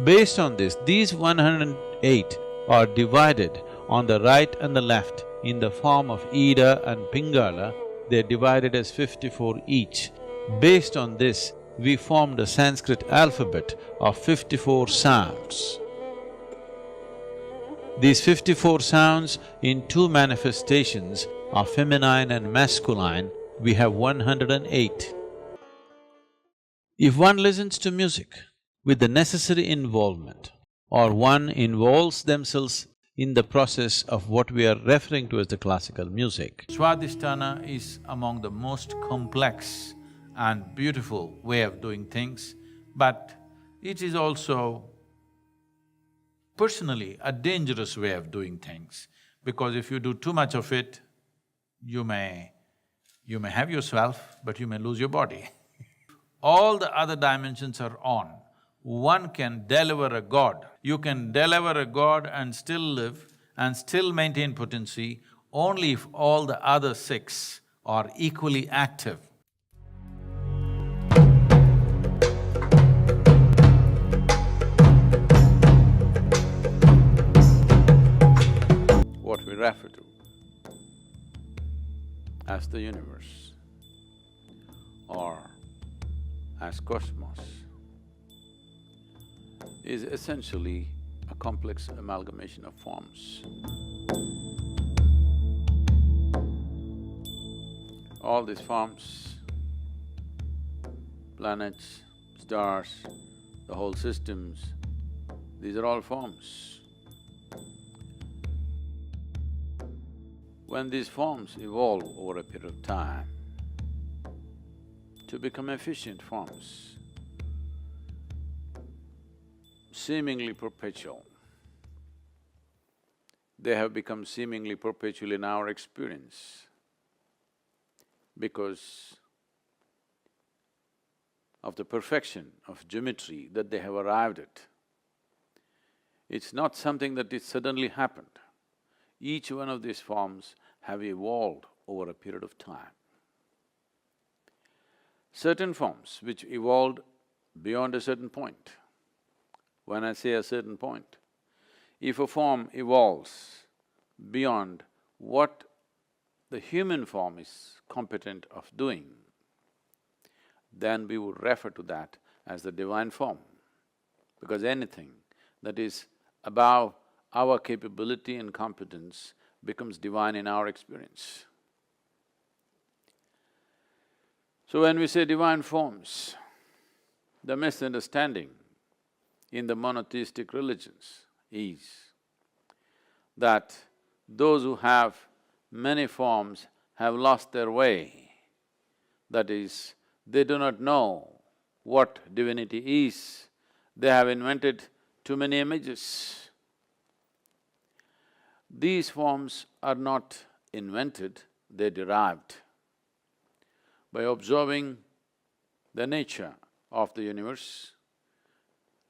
Based on this, these 108 are divided on the right and the left in the form of Ida and Pingala. They're divided as 54 each. Based on this, we formed a Sanskrit alphabet of 54 sounds. These 54 sounds in two manifestations of feminine and masculine, we have 108. If one listens to music with the necessary involvement, or one involves themselves in the process of what we are referring to as the classical music. Swadhisthana is among the most complex and beautiful way of doing things, but it is also personally a dangerous way of doing things, because if you do too much of it, you may have yourself, but you may lose your body. All the other dimensions are on. One can deliver a god. You can deliver a god and still live and still maintain potency only if all the other six are equally active. What we refer to as the universe or as cosmos is essentially a complex amalgamation of forms. All these forms, planets, stars, the whole systems, these are all forms. When these forms evolve over a period of time to become efficient forms, seemingly perpetual, they have become seemingly perpetual in our experience because of the perfection of geometry that they have arrived at. It's not something that it suddenly happened. Each one of these forms have evolved over a period of time. Certain forms which evolved beyond a certain point. When I say a certain point, if a form evolves beyond what the human form is competent of doing, then we would refer to that as the divine form, because anything that is above our capability and competence becomes divine in our experience. So when we say divine forms, the misunderstanding in the monotheistic religions is that those who have many forms have lost their way. That is, they do not know what divinity is, they have invented too many images. These forms are not invented, they're derived. By observing the nature of the universe,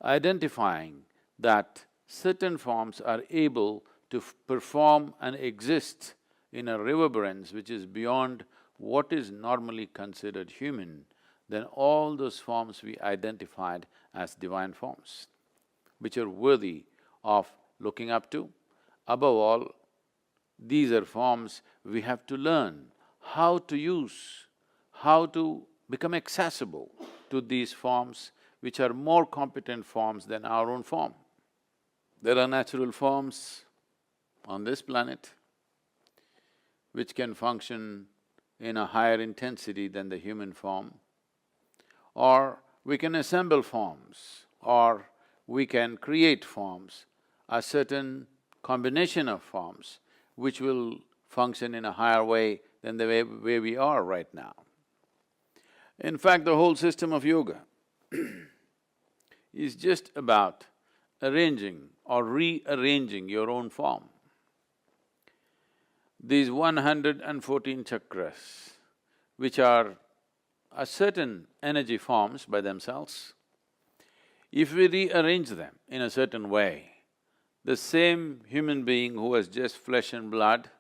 identifying that certain forms are able to perform and exist in a reverberance which is beyond what is normally considered human, then all those forms we identified as divine forms, which are worthy of looking up to. Above all, these are forms we have to learn how to use, how to become accessible to these forms which are more competent forms than our own form. There are natural forms on this planet which can function in a higher intensity than the human form, or we can assemble forms, or we can create forms, a certain combination of forms which will function in a higher way than the way we are right now. In fact, the whole system of yoga is just about arranging or rearranging your own form. These 114 chakras, which are a certain energy forms by themselves, if we rearrange them in a certain way, the same human being who has just flesh and blood,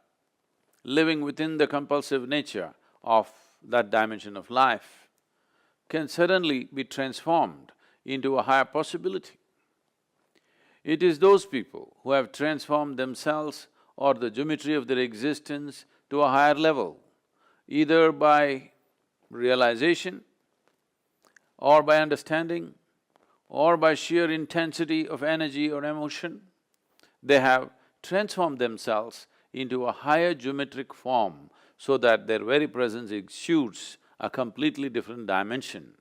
living within the compulsive nature of that dimension of life, can suddenly be transformed into a higher possibility. It is those people who have transformed themselves or the geometry of their existence to a higher level, either by realization or by understanding or by sheer intensity of energy or emotion. They have transformed themselves into a higher geometric form so that their very presence exudes a completely different dimension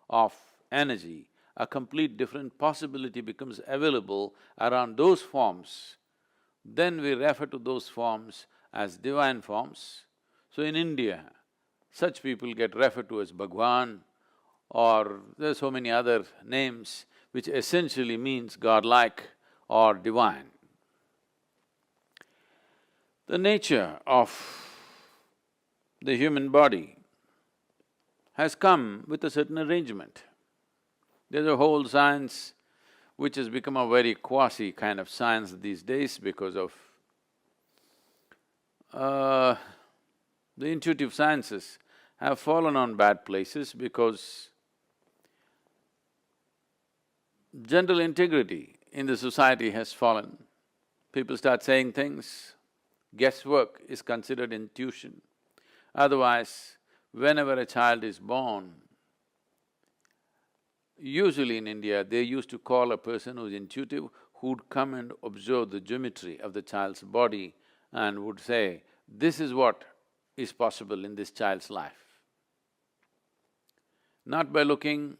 of energy, a complete different possibility becomes available around those forms. Then we refer to those forms as divine forms. So in India, such people get referred to as Bhagwan, or there are so many other names which essentially means godlike or divine. The nature of the human body has come with a certain arrangement. There's a whole science which has become a very quasi kind of science these days because of the intuitive sciences have fallen on bad places because general integrity in the society has fallen. People start saying things, guesswork is considered intuition. Otherwise, whenever a child is born, usually in India, they used to call a person who's intuitive, who'd come and observe the geometry of the child's body and would say, this is what is possible in this child's life. Not by looking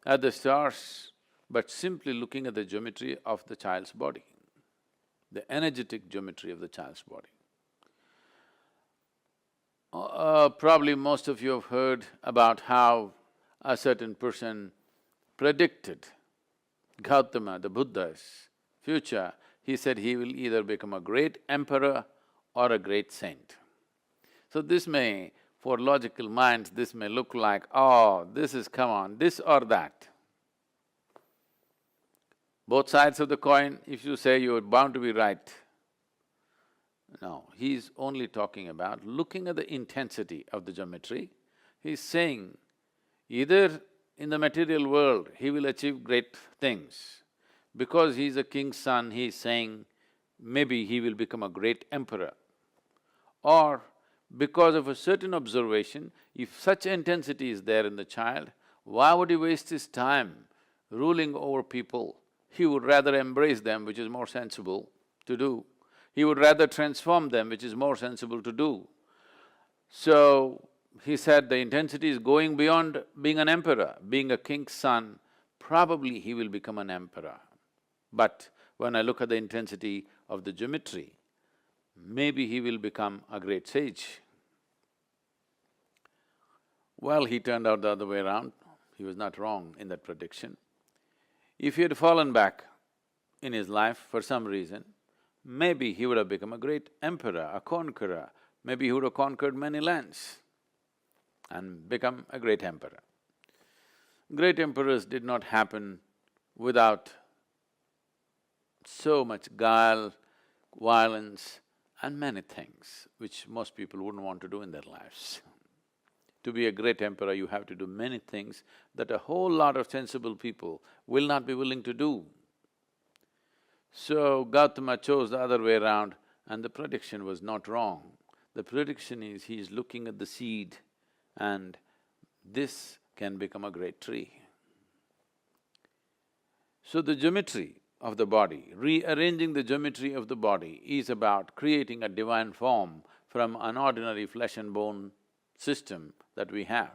at the stars, but simply looking at the geometry of the child's body, the energetic geometry of the child's body. Probably most of you have heard about how a certain person predicted Gautama, the Buddha's future. He said he will either become a great emperor or a great saint. So this may, for logical minds, this may look like, oh, this is, come on, this or that. Both sides of the coin, if you say you're bound to be right. No, he's only talking about looking at the intensity of the geometry. He's saying either in the material world he will achieve great things. Because he's a king's son, he's saying maybe he will become a great emperor. Or because of a certain observation, if such intensity is there in the child, why would he waste his time ruling over people? He would rather embrace them, which is more sensible to do. He would rather transform them, which is more sensible to do. So, he said the intensity is going beyond being an emperor. Being a king's son, probably he will become an emperor. But when I look at the intensity of the geometry, maybe he will become a great sage. Well, he turned out the other way around. He was not wrong in that prediction. If he had fallen back in his life for some reason, maybe he would have become a great emperor, a conqueror. Maybe he would have conquered many lands and become a great emperor. Great emperors did not happen without so much guile, violence and many things which most people wouldn't want to do in their lives. To be a great emperor, you have to do many things that a whole lot of sensible people will not be willing to do. So Gautama chose the other way around and the prediction was not wrong. The prediction is he is looking at the seed and this can become a great tree. So the geometry of the body, rearranging the geometry of the body is about creating a divine form from an ordinary flesh and bone system that we have.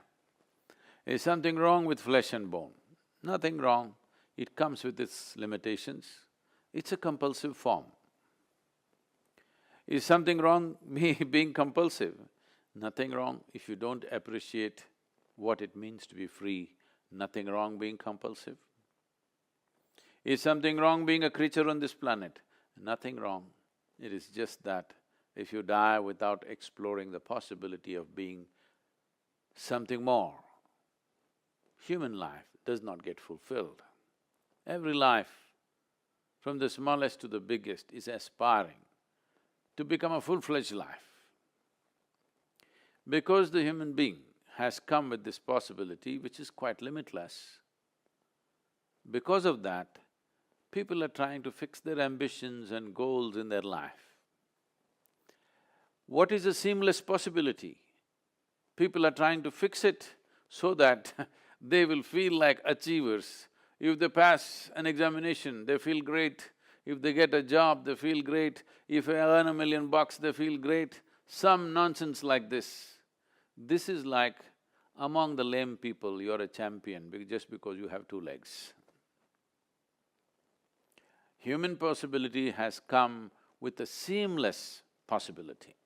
Is something wrong with flesh and bone? Nothing wrong. It comes with its limitations. It's a compulsive form. Is something wrong being compulsive? Nothing wrong if you don't appreciate what it means to be free. Nothing wrong being compulsive. Is something wrong being a creature on this planet? Nothing wrong. It is just that if you die without exploring the possibility of being something more, human life does not get fulfilled. Every life, from the smallest to the biggest, is aspiring to become a full-fledged life. Because the human being has come with this possibility which is quite limitless, because of that, People are trying to fix their ambitions and goals in their life. What is a seamless possibility? People are trying to fix it so that they will feel like achievers. If they pass an examination, they feel great. If they get a job, they feel great. If they earn $1 million, they feel great. Some nonsense like this. This is like, among the lame people, you're a champion just because you have 2 legs. Human possibility has come with a seamless possibility.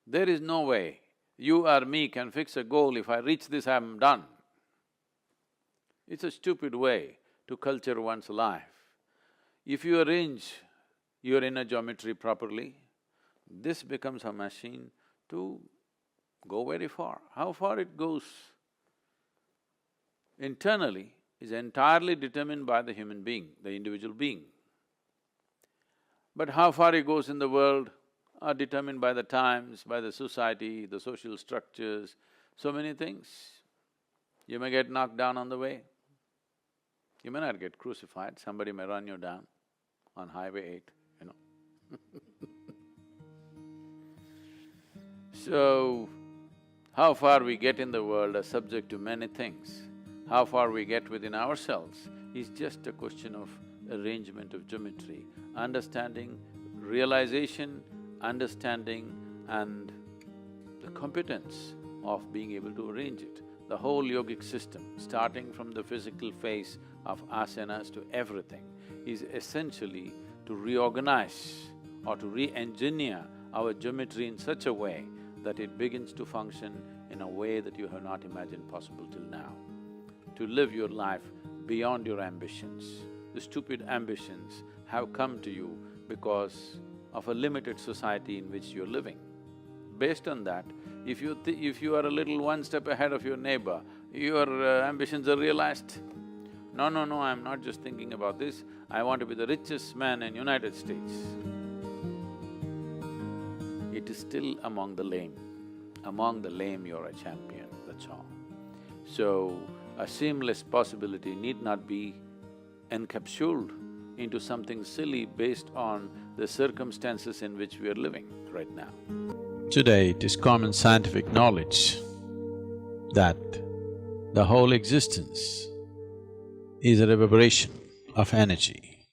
There is no way you or me can fix a goal, if I reach this, I'm done. It's a stupid way to culture one's life. If you arrange your inner geometry properly, this becomes a machine to go very far. How far it goes internally is entirely determined by the human being, the individual being. But how far it goes in the world are determined by the times, by the society, the social structures, so many things. You may get knocked down on the way. You may not get crucified, somebody may run you down on Highway 8, you know. So, how far we get in the world are subject to many things. How far we get within ourselves is just a question of arrangement of geometry, understanding, realization, understanding and the competence of being able to arrange it. The whole yogic system, starting from the physical phase of asanas to everything, is essentially to reorganize or to re-engineer our geometry in such a way that it begins to function in a way that you have not imagined possible till now. To live your life beyond your ambitions. The stupid ambitions have come to you because of a limited society in which you're living. Based on that, if you are a little one step ahead of your neighbor, your ambitions are realized. No, I'm not just thinking about this, I want to be the richest man in United States. It is still among the lame. Among the lame, you're a champion, that's all. So, a seamless possibility need not be encapsulated into something silly based on the circumstances in which we are living right now. Today, it is common scientific knowledge that the whole existence is a reverberation of energy.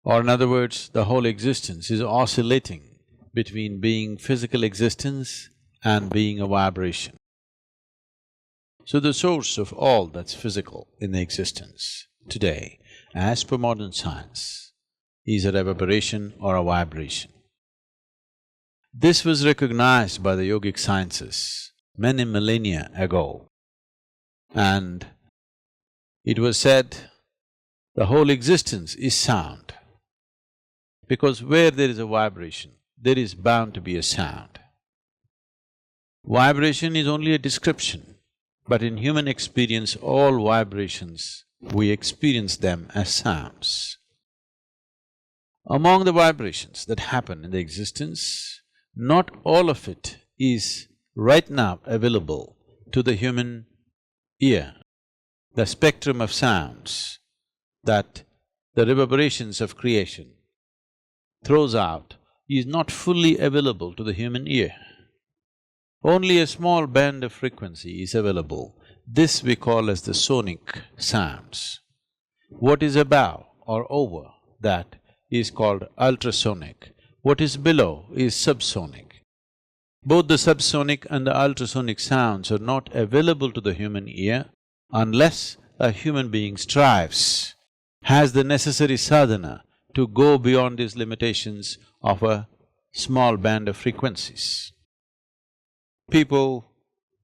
Or in other words, the whole existence is oscillating between being physical existence and being a vibration. So the source of all that's physical in the existence today, as per modern science, is a reverberation or a vibration. This was recognized by the yogic sciences many millennia ago, and it was said the whole existence is sound, because where there is a vibration, there is bound to be a sound. Vibration is only a description, but in human experience, all vibrations, we experience them as sounds. Among the vibrations that happen in the existence, not all of it is right now available to the human ear. The spectrum of sounds that the reverberations of creation throws out is not fully available to the human ear. Only a small band of frequency is available. This we call as the sonic sounds. What is above or over that is called ultrasonic. What is below is subsonic. Both the subsonic and the ultrasonic sounds are not available to the human ear unless a human being strives, has the necessary sadhana to go beyond these limitations of a small band of frequencies. People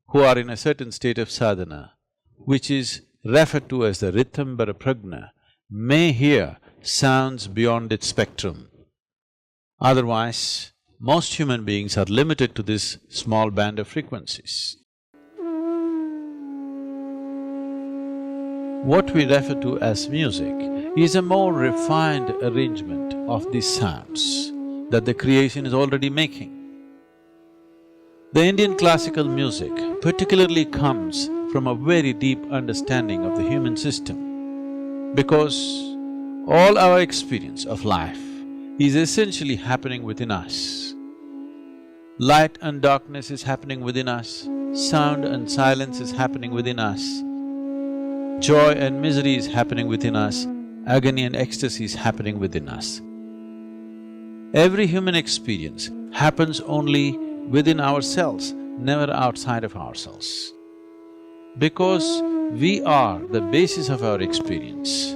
who are in a certain state of sadhana, which is referred to as the Ritambara Prajna, may hear sounds beyond its spectrum. Otherwise, most human beings are limited to this small band of frequencies. What we refer to as music is a more refined arrangement of these sounds that the creation is already making. The Indian classical music particularly comes from a very deep understanding of the human system, because all our experience of life is essentially happening within us. Light and darkness is happening within us, sound and silence is happening within us, joy and misery is happening within us, agony and ecstasy is happening within us. Every human experience happens only within ourselves, never outside of ourselves. Because we are the basis of our experience,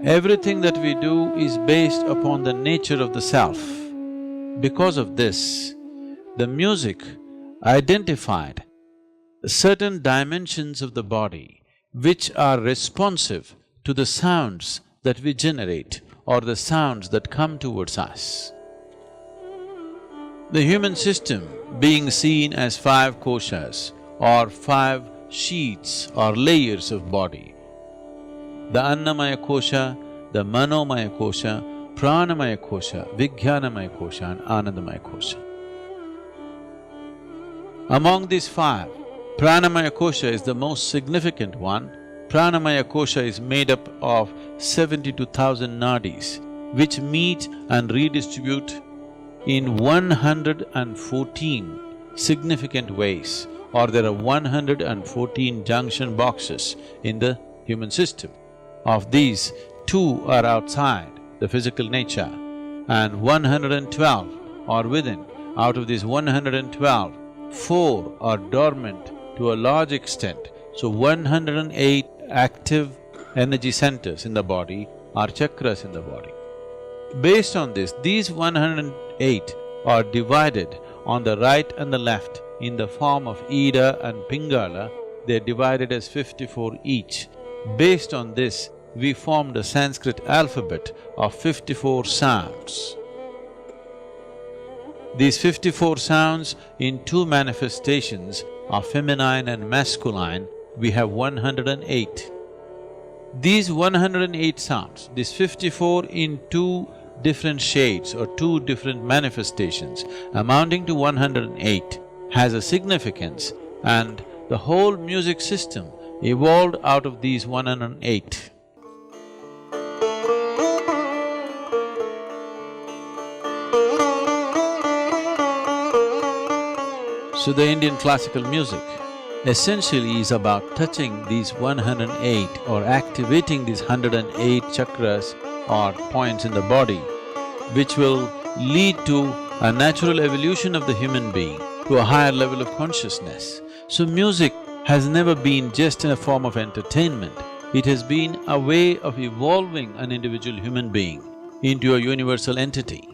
everything that we do is based upon the nature of the self. Because of this, the music identified certain dimensions of the body which are responsive to the sounds that we generate or the sounds that come towards us. The human system being seen as 5 koshas or 5 sheets or layers of body, the Annamaya kosha, the Manomaya kosha, Pranamaya kosha, Vijnanamaya kosha and Anandamaya kosha. Among these 5, Pranamaya kosha is the most significant one. Pranamaya kosha is made up of 72,000 nadis, which meet and redistribute in 114 significant ways, or there are 114 junction boxes in the human system. Of these, 2 are outside the physical nature and 112 are within. Out of these 112, 4 are dormant to a large extent. So 108 active energy centers in the body are chakras in the body. Based on this, these 108 are divided on the right and the left in the form of Ida and Pingala. They're divided as 54 each. Based on this, we formed a Sanskrit alphabet of 54 sounds. These 54 sounds in 2 manifestations of feminine and masculine, we have 108. These 108 sounds, these 54 in 2 different shades or 2 different manifestations amounting to 108 has a significance, and the whole music system evolved out of these 108. So the Indian classical music essentially is about touching these 108 or activating these 108 chakras or points in the body, which will lead to a natural evolution of the human being to a higher level of consciousness. So music has never been just in a form of entertainment, it has been a way of evolving an individual human being into a universal entity.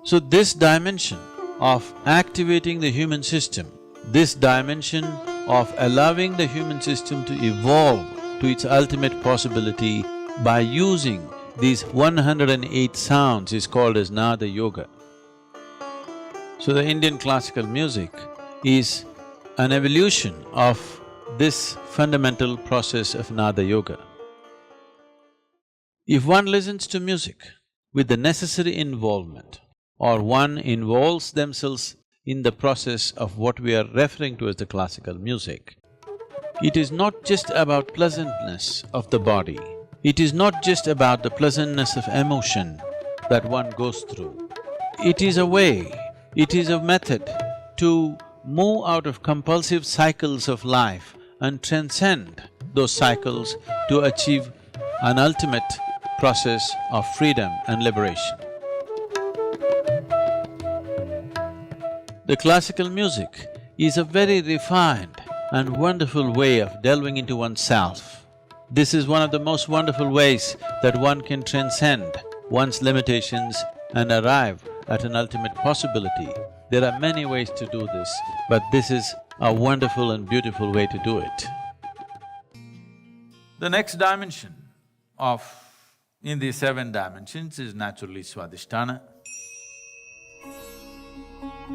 So this dimension of activating the human system, this dimension of allowing the human system to evolve to its ultimate possibility by using these 108 sounds is called as Nada Yoga. So the Indian classical music is an evolution of this fundamental process of Nada Yoga. If one listens to music with the necessary involvement, or one involves themselves in the process of what we are referring to as the classical music, it is not just about pleasantness of the body, it is not just about the pleasantness of emotion that one goes through. It is a way, it is a method to move out of compulsive cycles of life and transcend those cycles to achieve an ultimate process of freedom and liberation. The classical music is a very refined and wonderful way of delving into oneself. This is one of the most wonderful ways that one can transcend one's limitations and arrive at an ultimate possibility. There are many ways to do this, but this is a wonderful and beautiful way to do it. The next dimension in these 7 dimensions is naturally Swadhisthana.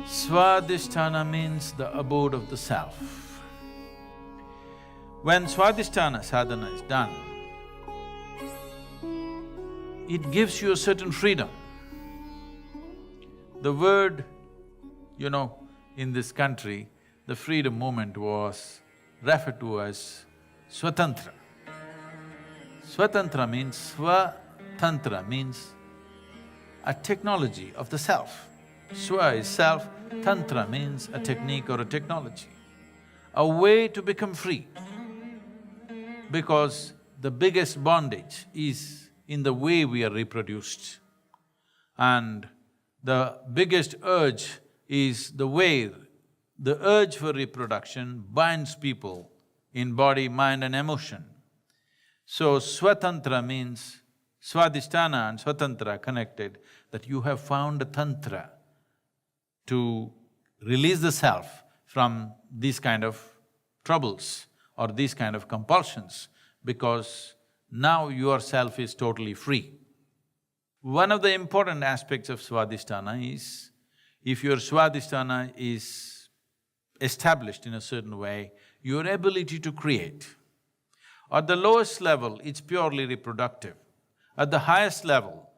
Swadhisthana means the abode of the self. When Swadhisthana sadhana is done, it gives you a certain freedom. The word, in this country, the freedom movement was referred to as Swatantra. Swatantra means… Swatantra means a technology of the self. Swa is self, Tantra means a technique or a technology, a way to become free. Because the biggest bondage is in the way we are reproduced. And the biggest urge is the way the urge for reproduction binds people in body, mind and emotion. So Swatantra means Swadhisthana and Swatantra connected, that you have found a tantra to release the self from these kind of troubles or these kind of compulsions, because now your self is totally free. One of the important aspects of Swadhisthana is, if your Swadhisthana is established in a certain way, your ability to create. At the lowest level, it's purely reproductive. At the highest level,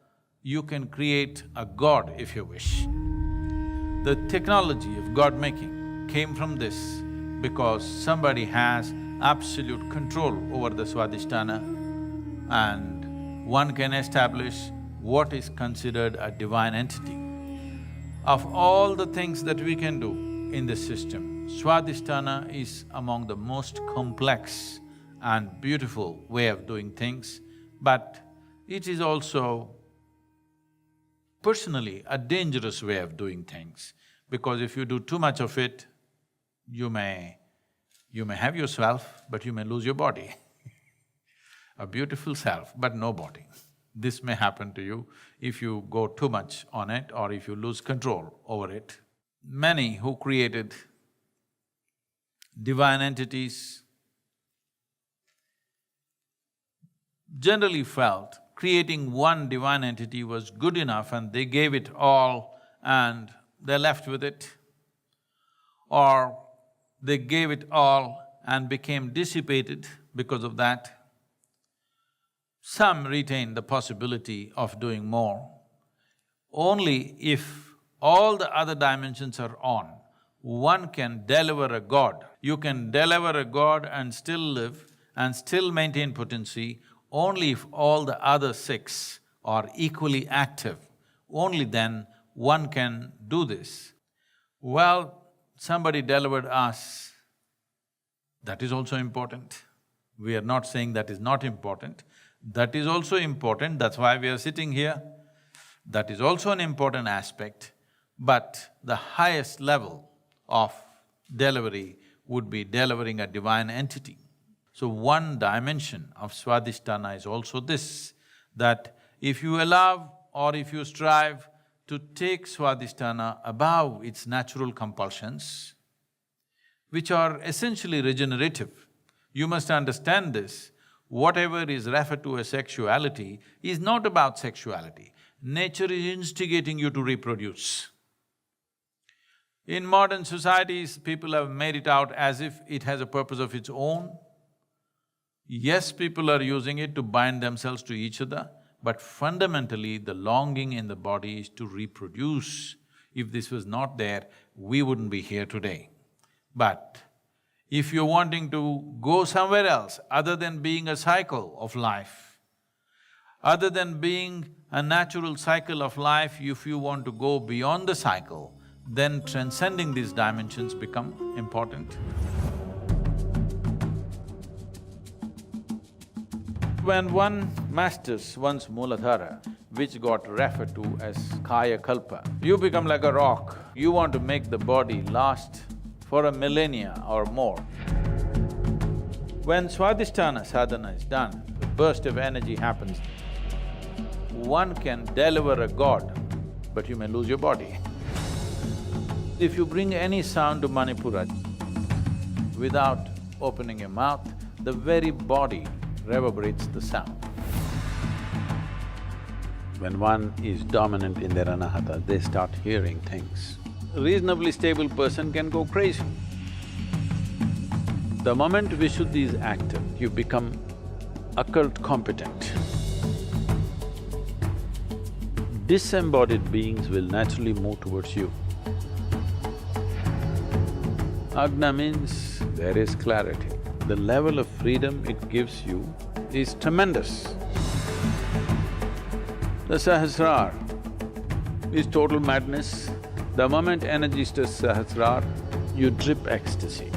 you can create a god if you wish. The technology of god-making came from this because somebody has absolute control over the Swadhisthana, and one can establish what is considered a divine entity. Of all the things that we can do in this system, Swadhisthana is among the most complex and beautiful way of doing things, but it is also personally a dangerous way of doing things, because if you do too much of it, you may have yourself, but you may lose your body. A beautiful self, but no body. This may happen to you if you go too much on it or if you lose control over it. Many who created divine entities generally felt creating one divine entity was good enough and they gave it all and they're left with it. Or they gave it all and became dissipated because of that. Some retain the possibility of doing more. Only if all the other dimensions are on, one can deliver a god. You can deliver a god and still live and still maintain potency only if all the other six are equally active. Only then one can do this. Well, somebody delivered us, that is also important. We are not saying that is not important. That is also important, that's why we are sitting here. That is also an important aspect, but the highest level of delivery would be delivering a divine entity. So one dimension of Swadhisthana is also this, that if you allow or if you strive to take Swadhisthana above its natural compulsions, which are essentially regenerative, you must understand this. Whatever is referred to as sexuality is not about sexuality. Nature is instigating you to reproduce. In modern societies, people have made it out as if it has a purpose of its own. Yes, people are using it to bind themselves to each other, but fundamentally the longing in the body is to reproduce. If this was not there, we wouldn't be here today. But if you're wanting to go somewhere else other than being a cycle of life, other than being a natural cycle of life, if you want to go beyond the cycle, then transcending these dimensions become important. When one masters one's Mooladhara, which got referred to as Kaya Kalpa, you become like a rock. You want to make the body last for a millennia or more. When Swadhisthana sadhana is done, a burst of energy happens. One can deliver a god, but you may lose your body. If you bring any sound to Manipura without opening your mouth, the very body reverberates the sound. When one is dominant in their anahata, they start hearing things. A reasonably stable person can go crazy. The moment Vishuddhi is active, you become occult competent. Disembodied beings will naturally move towards you. Agna means there is clarity. The level of freedom it gives you is tremendous. The Sahasrar is total madness. The moment energy stirs Sahasrar, you drip ecstasy.